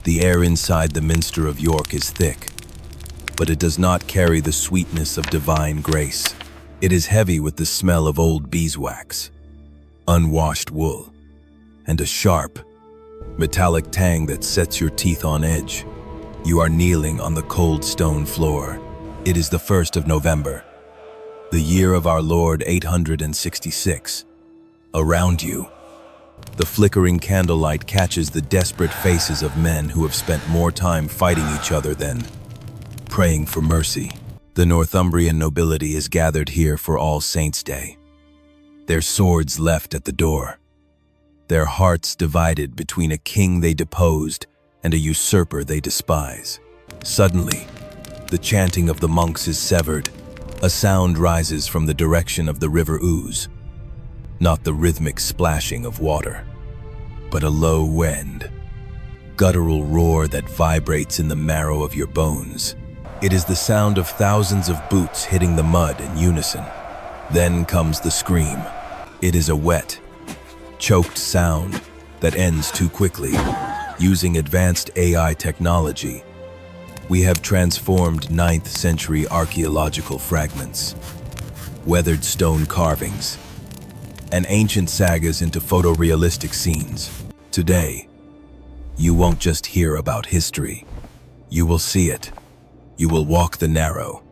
The air inside the Minster of York is thick, but it does not carry the sweetness of divine grace. It is heavy with the smell of old beeswax, unwashed wool, and a sharp, metallic tang that sets your teeth on edge. You are kneeling on the cold stone floor. It is the 1st of November, the year of our Lord 866. Around you, the flickering candlelight catches the desperate faces of men who have spent more time fighting each other than praying for mercy. The Northumbrian nobility is gathered here for All Saints' Day, their swords left at the door, their hearts divided between a king they deposed and a usurper they despise. Suddenly, the chanting of the monks is severed. A sound rises from the direction of the river Ouse, not the rhythmic splashing of water, but a low wind, guttural roar that vibrates in the marrow of your bones. It is the sound of thousands of boots hitting the mud in unison. Then comes the scream. It is a wet, choked sound that ends too quickly. Using advanced AI technology, we have transformed 9th century archaeological fragments, weathered stone carvings, and ancient sagas into photorealistic scenes. Today, you won't just hear about history. You will see it. You will walk the narrow,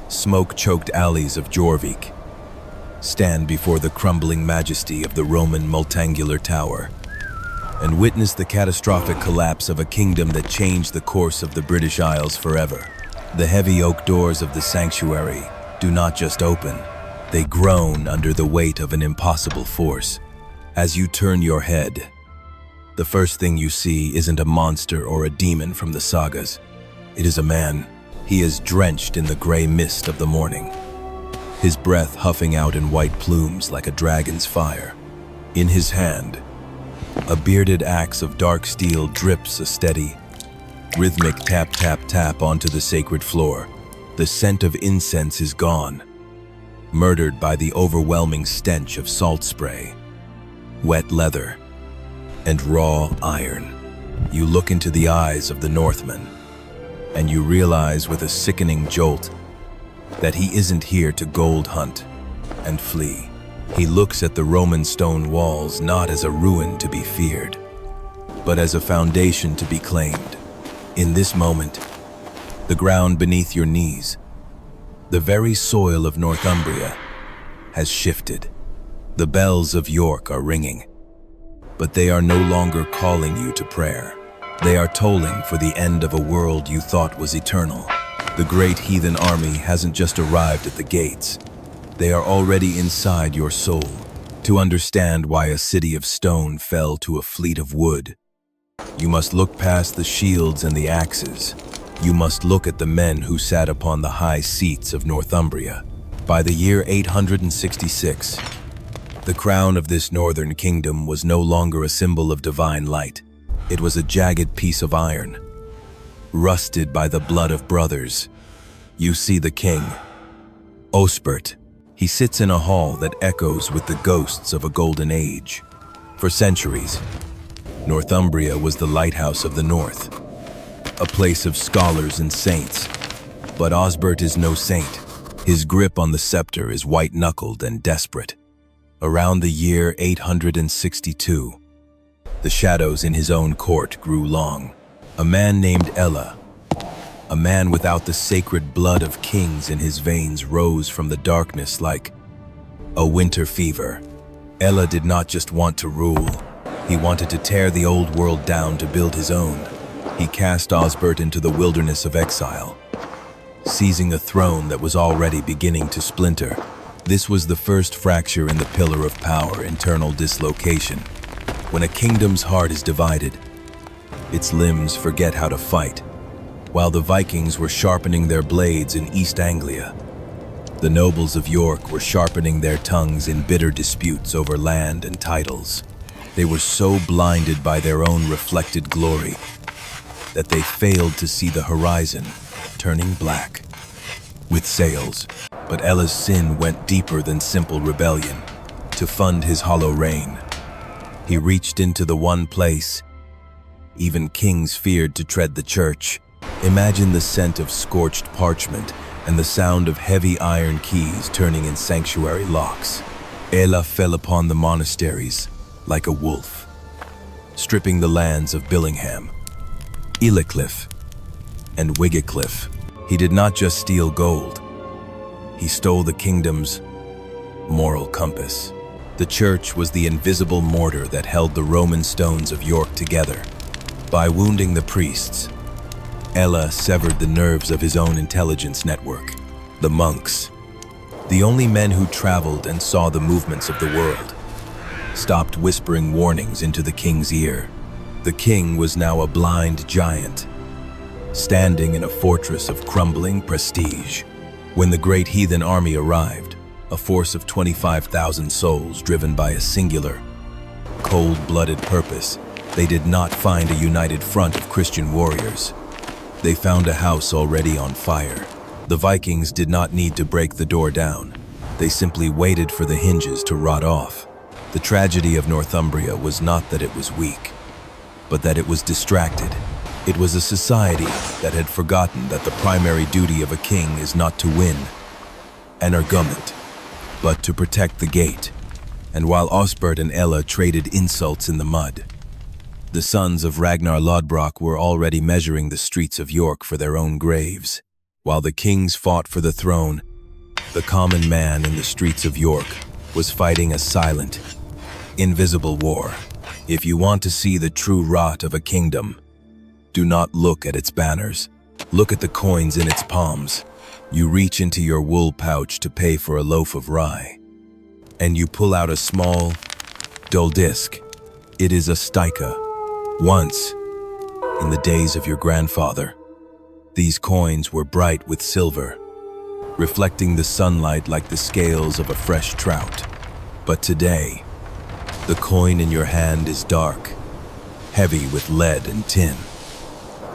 smoke-choked alleys of Jorvik, stand before the crumbling majesty of the Roman multangular tower, and witness the catastrophic collapse of a kingdom that changed the course of the British Isles forever. The heavy oak doors of the sanctuary do not just open, they groan under the weight of an impossible force. As you turn your head, the first thing you see isn't a monster or a demon from the sagas. It is a man. He is drenched in the gray mist of the morning, his breath huffing out in white plumes like a dragon's fire. In his hand, a bearded axe of dark steel drips a steady, rhythmic tap-tap-tap onto the sacred floor. The scent of incense is gone, murdered by the overwhelming stench of salt spray, wet leather, and raw iron. You look into the eyes of the Northman, and you realize with a sickening jolt that he isn't here to gold hunt and flee. He looks at the Roman stone walls not as a ruin to be feared, but as a foundation to be claimed. In this moment, the ground beneath your knees, the very soil of Northumbria, has shifted. The bells of York are ringing, but they are no longer calling you to prayer. They are tolling for the end of a world you thought was eternal. The Great Heathen Army hasn't just arrived at the gates. They are already inside your soul. To understand why a city of stone fell to a fleet of wood, you must look past the shields and the axes. You must look at the men who sat upon the high seats of Northumbria. By the year 866, the crown of this northern kingdom was no longer a symbol of divine light. It was a jagged piece of iron, rusted by the blood of brothers. You see the king, Osbert. He sits in a hall that echoes with the ghosts of a golden age. For centuries, Northumbria was the lighthouse of the north, a place of scholars and saints. But Osbert is no saint. His grip on the scepter is white-knuckled and desperate. Around the year 862, the shadows in his own court grew long. A man named Ælla, a man without the sacred blood of kings in his veins, rose from the darkness like a winter fever. Ælla did not just want to rule. He wanted to tear the old world down to build his own. He cast Osbert into the wilderness of exile, seizing a throne that was already beginning to splinter. This was the first fracture in the pillar of power, internal dislocation. When a kingdom's heart is divided, its limbs forget how to fight. While the Vikings were sharpening their blades in East Anglia, the nobles of York were sharpening their tongues in bitter disputes over land and titles. They were so blinded by their own reflected glory that they failed to see the horizon turning black with sails. But Ælla's sin went deeper than simple rebellion. To fund his hollow reign, he reached into the one place Even kings feared to tread the church. Imagine the scent of scorched parchment and the sound of heavy iron keys turning in sanctuary locks. Ælla fell upon the monasteries like a wolf, stripping the lands of Billingham, Ælla and Wiggetcliff. He did not just steal gold. He stole the kingdom's moral compass. The church was the invisible mortar that held the Roman stones of York together. By wounding the priests, Ælla severed the nerves of his own intelligence network. The monks, the only men who traveled and saw the movements of the world, stopped whispering warnings into the king's ear. The king was now a blind giant, standing in a fortress of crumbling prestige. When the Great Heathen Army arrived, a force of 25,000 souls driven by a singular, cold-blooded purpose, they did not find a united front of Christian warriors. They found a house already on fire. The Vikings did not need to break the door down. They simply waited for the hinges to rot off. The tragedy of Northumbria was not that it was weak, but that it was distracted. It was a society that had forgotten that the primary duty of a king is not to win an argument, but to protect the gate. And while Osbert and Ælla traded insults in the mud, the sons of Ragnar Lodbrok were already measuring the streets of York for their own graves. While the kings fought for the throne, the common man in the streets of York was fighting a silent, invisible war. If you want to see the true rot of a kingdom, do not look at its banners. Look at the coins in its palms. You reach into your wool pouch to pay for a loaf of rye, and you pull out a small, dull disc. It is a stika. Once, in the days of your grandfather, these coins were bright with silver, reflecting the sunlight like the scales of a fresh trout. But today, the coin in your hand is dark, heavy with lead and tin,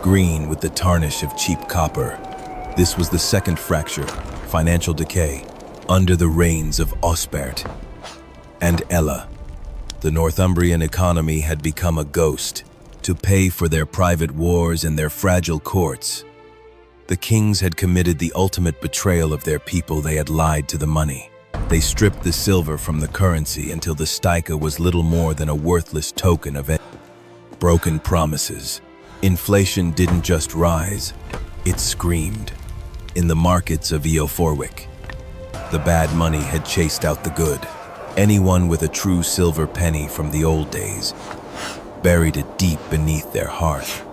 green with the tarnish of cheap copper. This was the second fracture, financial decay, under the reigns of Osbert and Ælla. The Northumbrian economy had become a ghost, to pay for their private wars and their fragile courts. The kings had committed the ultimate betrayal of their people. They had lied to the money. They stripped the silver from the currency until the stika was little more than a worthless token of broken promises. Inflation didn't just rise, it screamed. In the markets of Eoforwic, the bad money had chased out the good. Anyone with a true silver penny from the old days buried it deep beneath their hearth,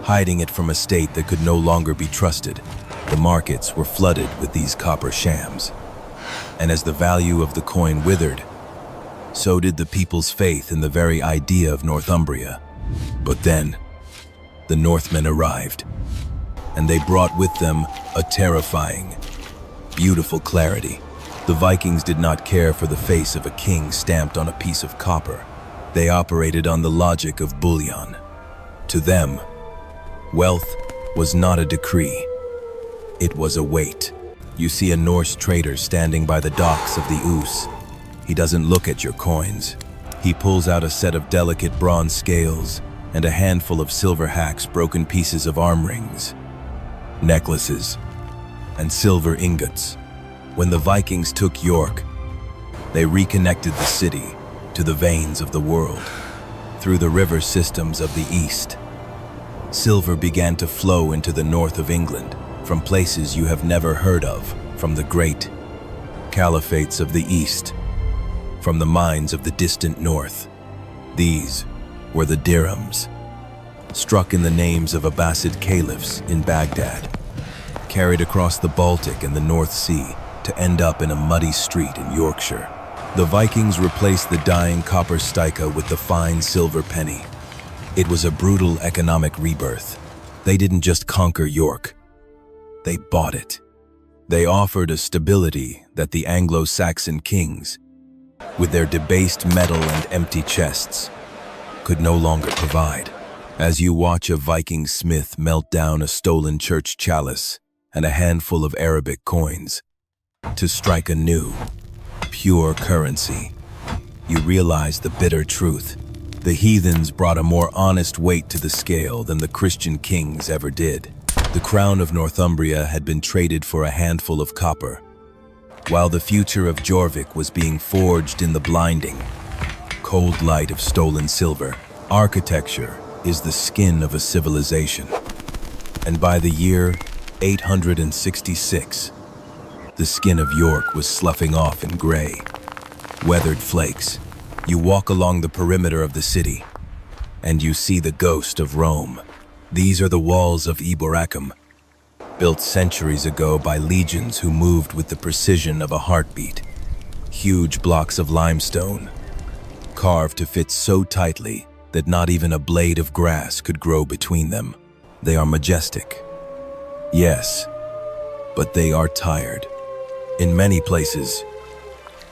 hiding it from a state that could no longer be trusted. The markets were flooded with these copper shams, and as the value of the coin withered, so did the people's faith in the very idea of Northumbria. But then, the Northmen arrived, and they brought with them a terrifying, beautiful clarity. The Vikings did not care for the face of a king stamped on a piece of copper. They operated on the logic of bullion. To them, wealth was not a decree. It was a weight. You see a Norse trader standing by the docks of the Ouse. He doesn't look at your coins. He pulls out a set of delicate bronze scales and a handful of silver hacks, broken pieces of arm rings, necklaces, and silver ingots. When the Vikings took York, they reconnected the city to the veins of the world. Through the river systems of the east, silver began to flow into the north of England from places you have never heard of, from the great caliphates of the east, from the mines of the distant north. These were the dirhams, struck in the names of Abbasid caliphs in Baghdad, carried across the Baltic and the North Sea to end up in a muddy street in Yorkshire. The Vikings replaced the dying copper stika with the fine silver penny. It was a brutal economic rebirth. They didn't just conquer York, they bought it. They offered a stability that the Anglo-Saxon kings, with their debased metal and empty chests, could no longer provide. As you watch a Viking smith melt down a stolen church chalice and a handful of Arabic coins to strike a new, pure currency, you realize the bitter truth. The heathens brought a more honest weight to the scale than the Christian kings ever did. The crown of Northumbria had been traded for a handful of copper, while the future of Jorvik was being forged in the blinding, cold light of stolen silver. Architecture is the skin of a civilization. And by the year 866, the skin of York was sloughing off in gray, weathered flakes. You walk along the perimeter of the city, and you see the ghost of Rome. These are the walls of Eoforwic, built centuries ago by legions who moved with the precision of a heartbeat. Huge blocks of limestone, carved to fit so tightly that not even a blade of grass could grow between them. They are majestic. Yes, but they are tired. In many places,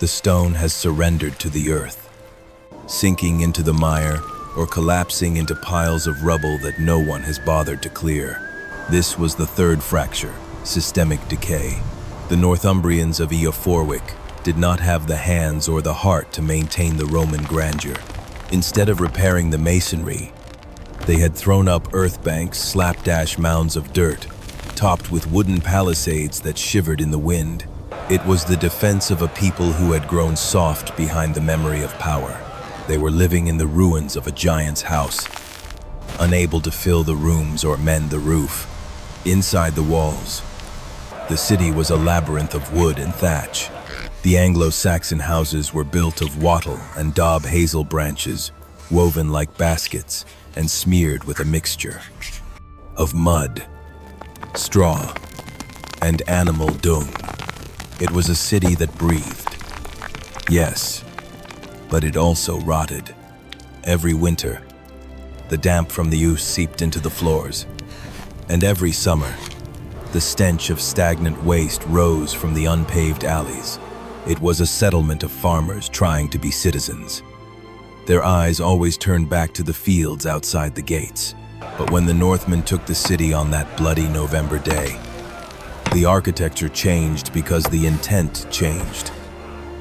the stone has surrendered to the earth, sinking into the mire or collapsing into piles of rubble that no one has bothered to clear. This was the third fracture, systemic decay. The Northumbrians of Eoforwic did not have the hands or the heart to maintain the Roman grandeur. Instead of repairing the masonry, they had thrown up earth banks, slapdash mounds of dirt, topped with wooden palisades that shivered in the wind. It was the defense of a people who had grown soft behind the memory of power. They were living in the ruins of a giant's house, unable to fill the rooms or mend the roof. Inside the walls, the city was a labyrinth of wood and thatch. The Anglo-Saxon houses were built of wattle and daub hazel branches, woven like baskets and smeared with a mixture of mud, straw, and animal dung. It was a city that breathed. Yes, but it also rotted. Every winter, the damp from the ooze seeped into the floors, and every summer, the stench of stagnant waste rose from the unpaved alleys. It was a settlement of farmers trying to be citizens. Their eyes always turned back to the fields outside the gates. But when the Northmen took the city on that bloody November day, the architecture changed because the intent changed.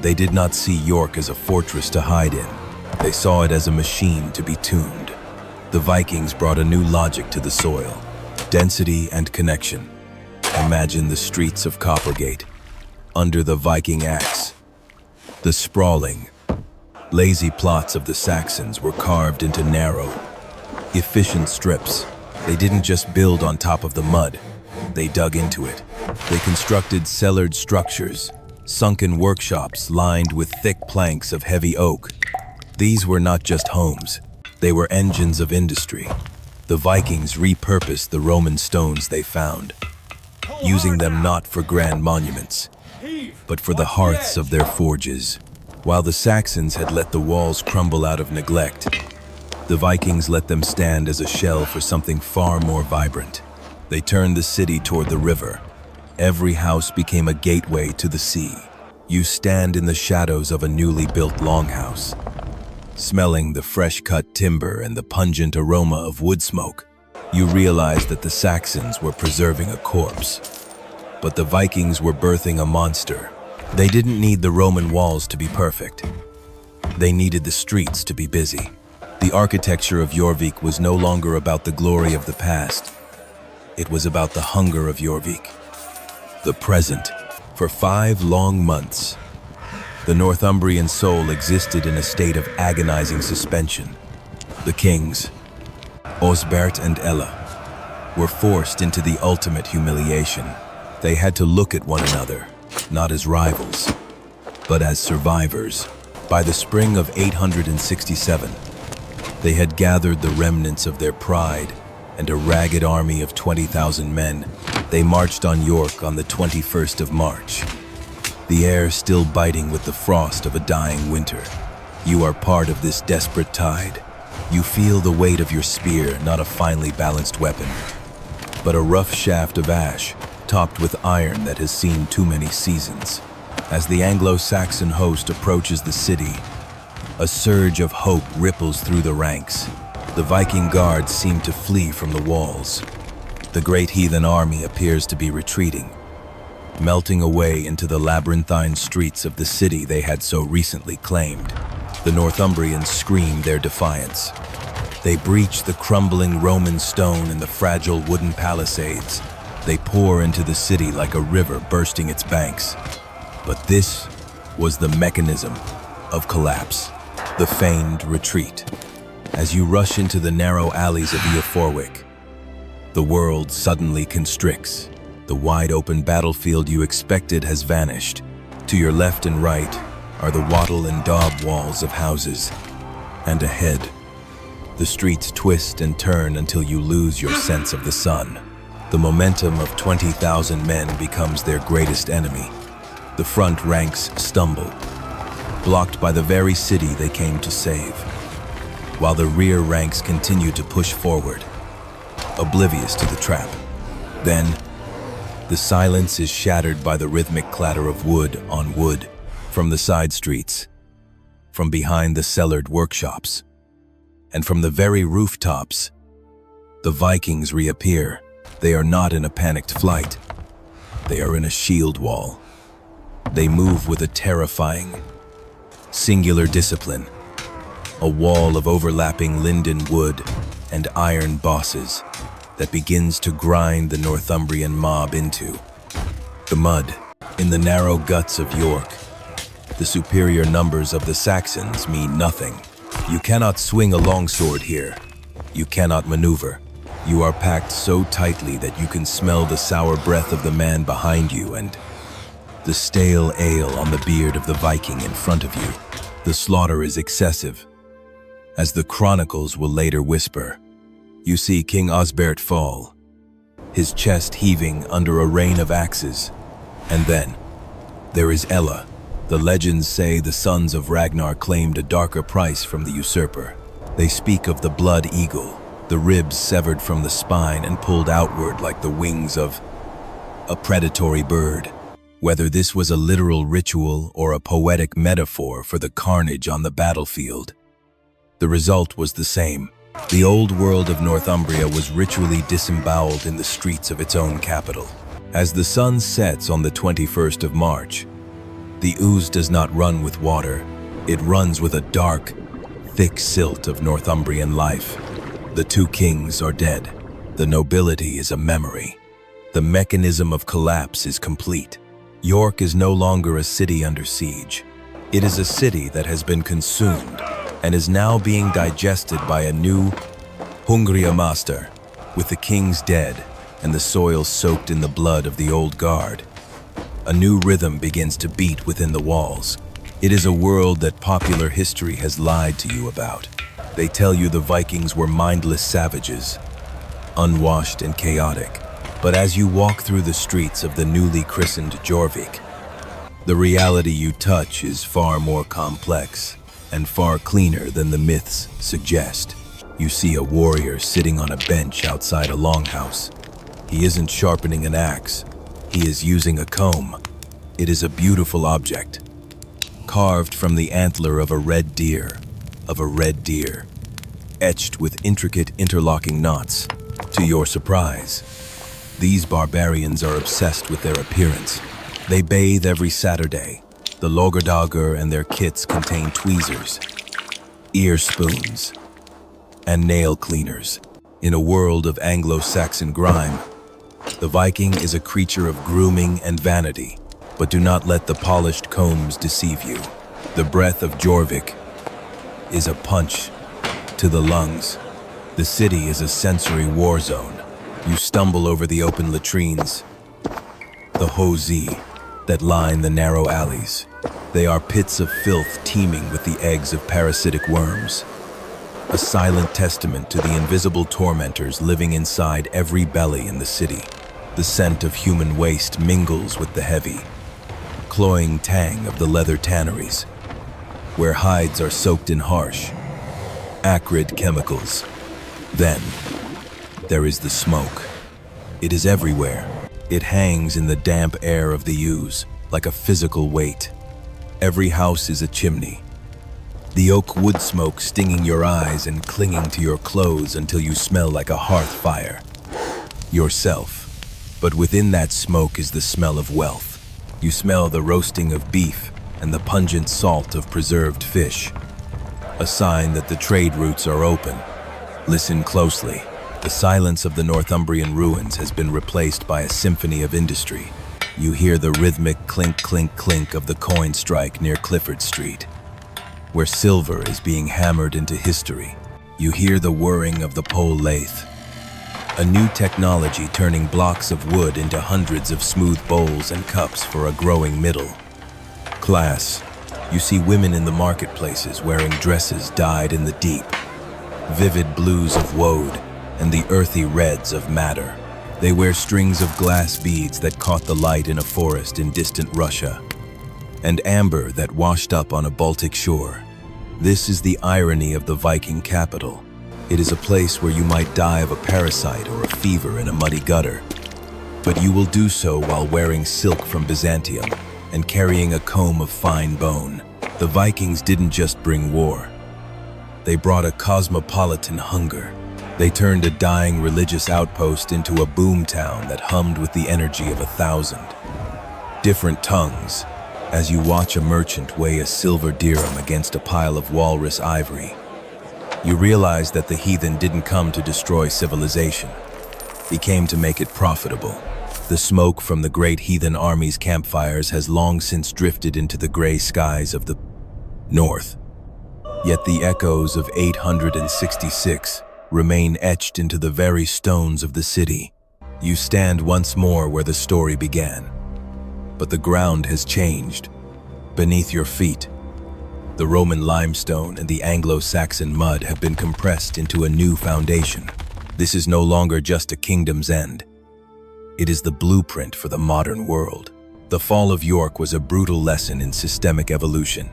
They did not see York as a fortress to hide in. They saw it as a machine to be tuned. The Vikings brought a new logic to the soil, density and connection. Imagine the streets of Coppergate under the Viking axe. The sprawling, lazy plots of the Saxons were carved into narrow, efficient strips. They didn't just build on top of the mud, they dug into it. They constructed cellared structures, sunken workshops lined with thick planks of heavy oak. These were not just homes, they were engines of industry. The Vikings repurposed the Roman stones they found, using them not for grand monuments, but for the hearths of their forges. While the Saxons had let the walls crumble out of neglect, the Vikings let them stand as a shell for something far more vibrant. They turned the city toward the river. Every house became a gateway to the sea. You stand in the shadows of a newly built longhouse, smelling the fresh-cut timber and the pungent aroma of wood smoke. You realize that the Saxons were preserving a corpse, but the Vikings were birthing a monster. They didn't need the Roman walls to be perfect. They needed the streets to be busy. The architecture of Jorvik was no longer about the glory of the past. It was about the hunger of Jorvik, the present. For 5 long months, the Northumbrian soul existed in a state of agonizing suspension. The kings, Osbert and Ælla, were forced into the ultimate humiliation. They had to look at one another, not as rivals, but as survivors. By the spring of 867, they had gathered the remnants of their pride and a ragged army of 20,000 men. They marched on York on the 21st of March, the air still biting with the frost of a dying winter. You are part of this desperate tide. You feel the weight of your spear, not a finely balanced weapon, but a rough shaft of ash, topped with iron that has seen too many seasons. As the Anglo-Saxon host approaches the city, a surge of hope ripples through the ranks. The Viking guards seem to flee from the walls. The Great Heathen Army appears to be retreating, melting away into the labyrinthine streets of the city they had so recently claimed. The Northumbrians scream their defiance. They breach the crumbling Roman stone and the fragile wooden palisades. They pour into the city like a river bursting its banks. But this was the mechanism of collapse, the feigned retreat. As you rush into the narrow alleys of Eoforwic, the world suddenly constricts. The wide-open battlefield you expected has vanished. To your left and right are the wattle and daub walls of houses. And ahead, the streets twist and turn until you lose your sense of the sun. The momentum of 20,000 men becomes their greatest enemy. The front ranks stumble, blocked by the very city they came to save, while the rear ranks continue to push forward, oblivious to the trap. Then, the silence is shattered by the rhythmic clatter of wood on wood from the side streets, from behind the cellared workshops, and from the very rooftops. The Vikings reappear. They are not in a panicked flight. They are in a shield wall. They move with a terrifying, singular discipline, a wall of overlapping linden wood and iron bosses that begins to grind the Northumbrian mob into the mud. In the narrow guts of York, the superior numbers of the Saxons mean nothing. You cannot swing a longsword here. You cannot maneuver. You are packed so tightly that you can smell the sour breath of the man behind you and the stale ale on the beard of the Viking in front of you. The slaughter is excessive. As the chronicles will later whisper, you see King Osbert fall, his chest heaving under a rain of axes. And then, there is Ælla. The legends say the sons of Ragnar claimed a darker price from the usurper. They speak of the blood eagle, the ribs severed from the spine and pulled outward like the wings of a predatory bird. Whether this was a literal ritual or a poetic metaphor for the carnage on the battlefield, the result was the same. The old world of Northumbria was ritually disemboweled in the streets of its own capital. As the sun sets on the 21st of March, the ooze does not run with water. It runs with a dark, thick silt of Northumbrian life. The two kings are dead. The nobility is a memory. The mechanism of collapse is complete. York is no longer a city under siege. It is a city that has been consumed and is now being digested by a new Hungria master. With the kings dead and the soil soaked in the blood of the old guard, a new rhythm begins to beat within the walls. It is a world that popular history has lied to you about. They tell you the Vikings were mindless savages, unwashed and chaotic. But as you walk through the streets of the newly christened Jorvik, the reality you touch is far more complex and far cleaner than the myths suggest. You see a warrior sitting on a bench outside a longhouse. He isn't sharpening an axe. He is using a comb. It is a beautiful object, carved from the antler of a red deer, etched with intricate interlocking knots. To your surprise, these barbarians are obsessed with their appearance. They bathe every Saturday. The loggerdager and their kits contain tweezers, ear spoons, and nail cleaners. In a world of Anglo-Saxon grime, the Viking is a creature of grooming and vanity. But do not let the polished combs deceive you. The breath of Jorvik is a punch to the lungs. The city is a sensory war zone. You stumble over the open latrines, the hosey that line the narrow alleys. They are pits of filth teeming with the eggs of parasitic worms, a silent testament to the invisible tormentors living inside every belly in the city. The scent of human waste mingles with the heavy, cloying tang of the leather tanneries, where hides are soaked in harsh, acrid chemicals. Then, there is the smoke. It is everywhere. It hangs in the damp air of the ooze, like a physical weight. Every house is a chimney. The oak wood smoke stinging your eyes and clinging to your clothes until you smell like a hearth fire. Yourself. But within that smoke is the smell of wealth. You smell the roasting of beef and the pungent salt of preserved fish. a sign that the trade routes are open. Listen closely. The silence of the Northumbrian ruins has been replaced by a symphony of industry. You hear the rhythmic clink, clink, clink of the coin strike near Clifford Street, where silver is being hammered into history. You hear the whirring of the pole lathe, a new technology turning blocks of wood into hundreds of smooth bowls and cups for a growing middle class. You see women in the marketplaces wearing dresses dyed in the deep, vivid blues of woad and the earthy reds of madder. They wear strings of glass beads that caught the light in a forest in distant Russia, and amber that washed up on a Baltic shore. This is the irony of the Viking capital. It is a place where you might die of a parasite or a fever in a muddy gutter, but you will do so while wearing silk from Byzantium and carrying a comb of fine bone. The Vikings didn't just bring war. They brought a cosmopolitan hunger. They turned a dying religious outpost into a boomtown that hummed with the energy of 1,000 different tongues. As you watch a merchant weigh a silver dirham against a pile of walrus ivory, you realize that the heathen didn't come to destroy civilization. He came to make it profitable. The smoke from the Great Heathen Army's campfires has long since drifted into the gray skies of the north. Yet the echoes of 866 remain etched into the very stones of the city. You stand once more where the story began, but the ground has changed. Beneath your feet, the Roman limestone and the Anglo-Saxon mud have been compressed into a new foundation. This is no longer just a kingdom's end. It is the blueprint for the modern world. The fall of York was a brutal lesson in systemic evolution.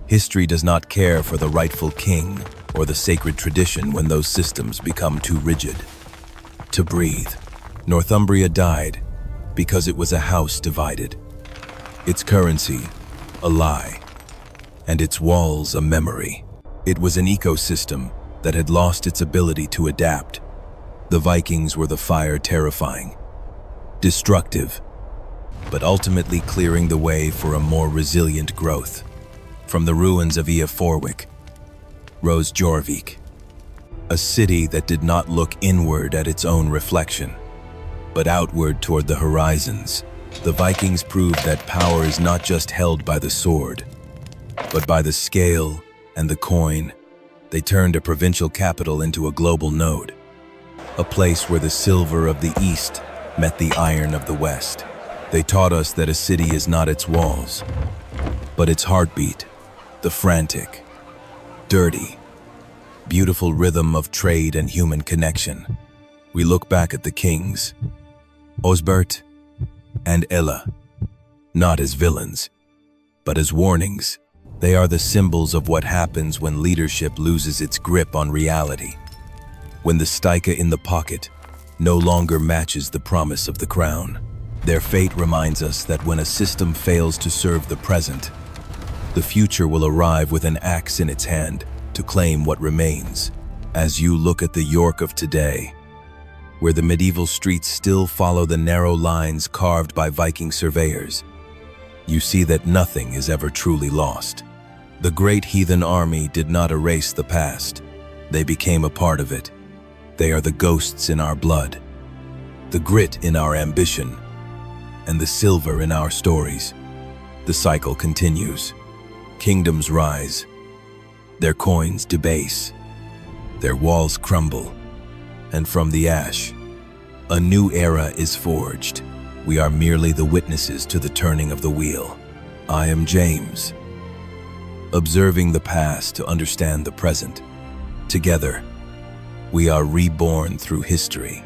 History does not care for the rightful king or the sacred tradition when those systems become too rigid to breathe. Northumbria died because it was a house divided, its currency a lie, and its walls a memory. It was an ecosystem that had lost its ability to adapt. The Vikings were the fire terrifying, destructive, but ultimately clearing the way for a more resilient growth. From the ruins of Eoforwic rose Jorvik, a city that did not look inward at its own reflection, but outward toward the horizons. The Vikings proved that power is not just held by the sword, but by the scale and the coin. They turned a provincial capital into a global node, a place where the silver of the East met the iron of the West. They taught us that a city is not its walls, but its heartbeat, the frantic, dirty, beautiful rhythm of trade and human connection. We look back at the kings, Osbert and Ælla, not as villains, but as warnings. They are the symbols of what happens when leadership loses its grip on reality, when the stika in the pocket no longer matches the promise of the crown. Their fate reminds us that when a system fails to serve the present, the future will arrive with an axe in its hand to claim what remains. As you look at the York of today, where the medieval streets still follow the narrow lines carved by Viking surveyors, you see that nothing is ever truly lost. The Great Heathen Army did not erase the past. They became a part of it. They are the ghosts in our blood, the grit in our ambition, and the silver in our stories. The cycle continues. Kingdoms rise, their coins debase, their walls crumble, and from the ash, a new era is forged. We are merely the witnesses to the turning of the wheel. I am James, observing the past to understand the present. Together, we are reborn through history.